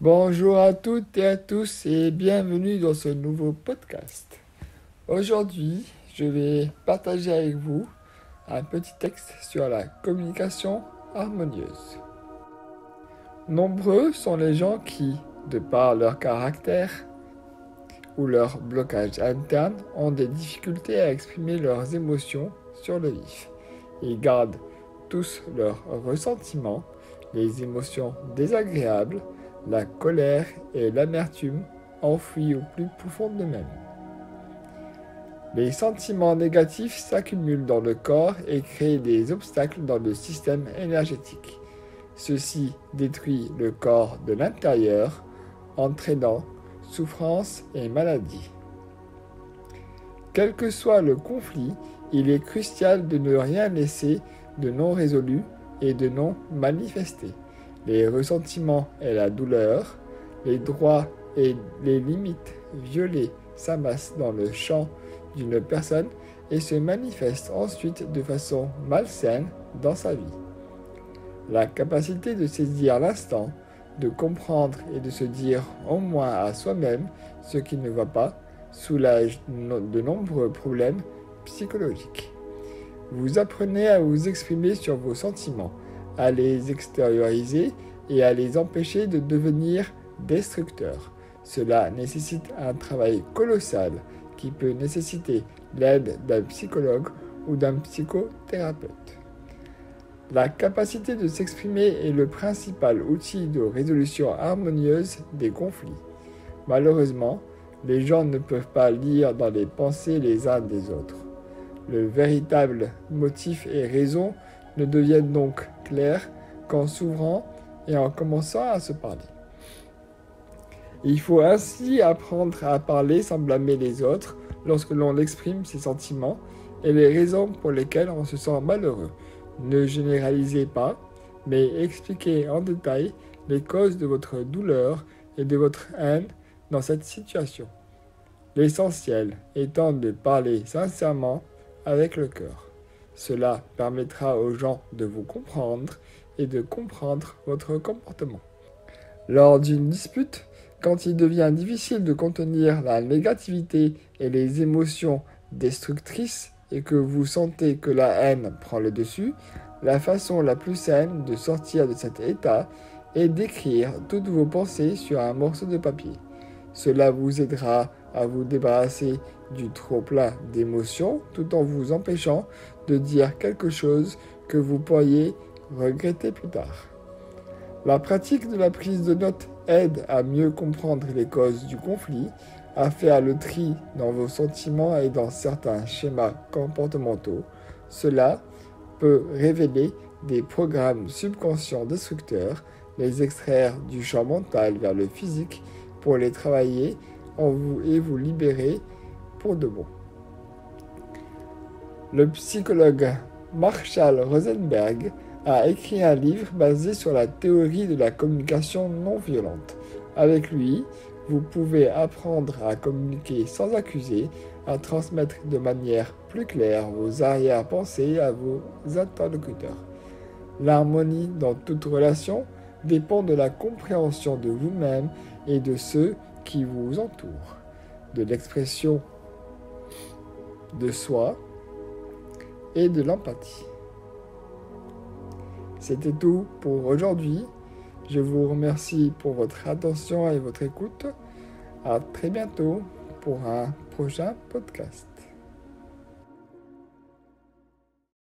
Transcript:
Bonjour à toutes et à tous et bienvenue dans ce nouveau podcast. Aujourd'hui, je vais partager avec vous un petit texte sur la communication harmonieuse. Nombreux sont les gens qui, de par leur caractère ou leur blocage interne, ont des difficultés à exprimer leurs émotions sur le vif. Ils gardent tous leurs ressentiments, les émotions désagréables, la colère et l'amertume enfouis au plus profond d'eux-mêmes. Les sentiments négatifs s'accumulent dans le corps et créent des obstacles dans le système énergétique. Ceci détruit le corps de l'intérieur, entraînant souffrance et maladie. Quel que soit le conflit, il est crucial de ne rien laisser de non résolu et de non manifesté. Les ressentiments et la douleur, les droits et les limites violées s'amassent dans le champ d'une personne et se manifestent ensuite de façon malsaine dans sa vie. La capacité de saisir l'instant, de comprendre et de se dire au moins à soi-même ce qui ne va pas, soulage de nombreux problèmes psychologiques. Vous apprenez à vous exprimer sur vos sentiments, à les extérioriser et à les empêcher de devenir destructeurs. Cela nécessite un travail colossal qui peut nécessiter l'aide d'un psychologue ou d'un psychothérapeute. La capacité de s'exprimer est le principal outil de résolution harmonieuse des conflits. Malheureusement, les gens ne peuvent pas lire dans les pensées les uns des autres. Le véritable motif et raison ne deviennent donc clairs qu'en s'ouvrant et en commençant à se parler. Il faut ainsi apprendre à parler sans blâmer les autres lorsque l'on exprime ses sentiments et les raisons pour lesquelles on se sent malheureux. Ne généralisez pas, mais expliquez en détail les causes de votre douleur et de votre haine dans cette situation. L'essentiel étant de parler sincèrement avec le cœur. Cela permettra aux gens de vous comprendre et de comprendre votre comportement. Lors d'une dispute, quand il devient difficile de contenir la négativité et les émotions destructrices et que vous sentez que la haine prend le dessus, la façon la plus saine de sortir de cet état est d'écrire toutes vos pensées sur un morceau de papier. Cela vous aidera à vous débarrasser du trop-plein d'émotions tout en vous empêchant de dire quelque chose que vous pourriez regretter plus tard. La pratique de la prise de notes aide à mieux comprendre les causes du conflit, à faire le tri dans vos sentiments et dans certains schémas comportementaux. Cela peut révéler des programmes subconscients destructeurs, les extraire du champ mental vers le physique pour les travailler en vous et vous libérer pour de bon. Le psychologue Marshall Rosenberg a écrit un livre basé sur la théorie de la communication non violente. Avec lui, vous pouvez apprendre à communiquer sans accuser, à transmettre de manière plus claire vos arrière-pensées à vos interlocuteurs. L'harmonie dans toute relation dépend de la compréhension de vous-même et de ceux qui vous entourent, de l'expression de soi et de l'empathie. C'était tout pour aujourd'hui. Je vous remercie pour votre attention et votre écoute. À très bientôt pour un prochain podcast.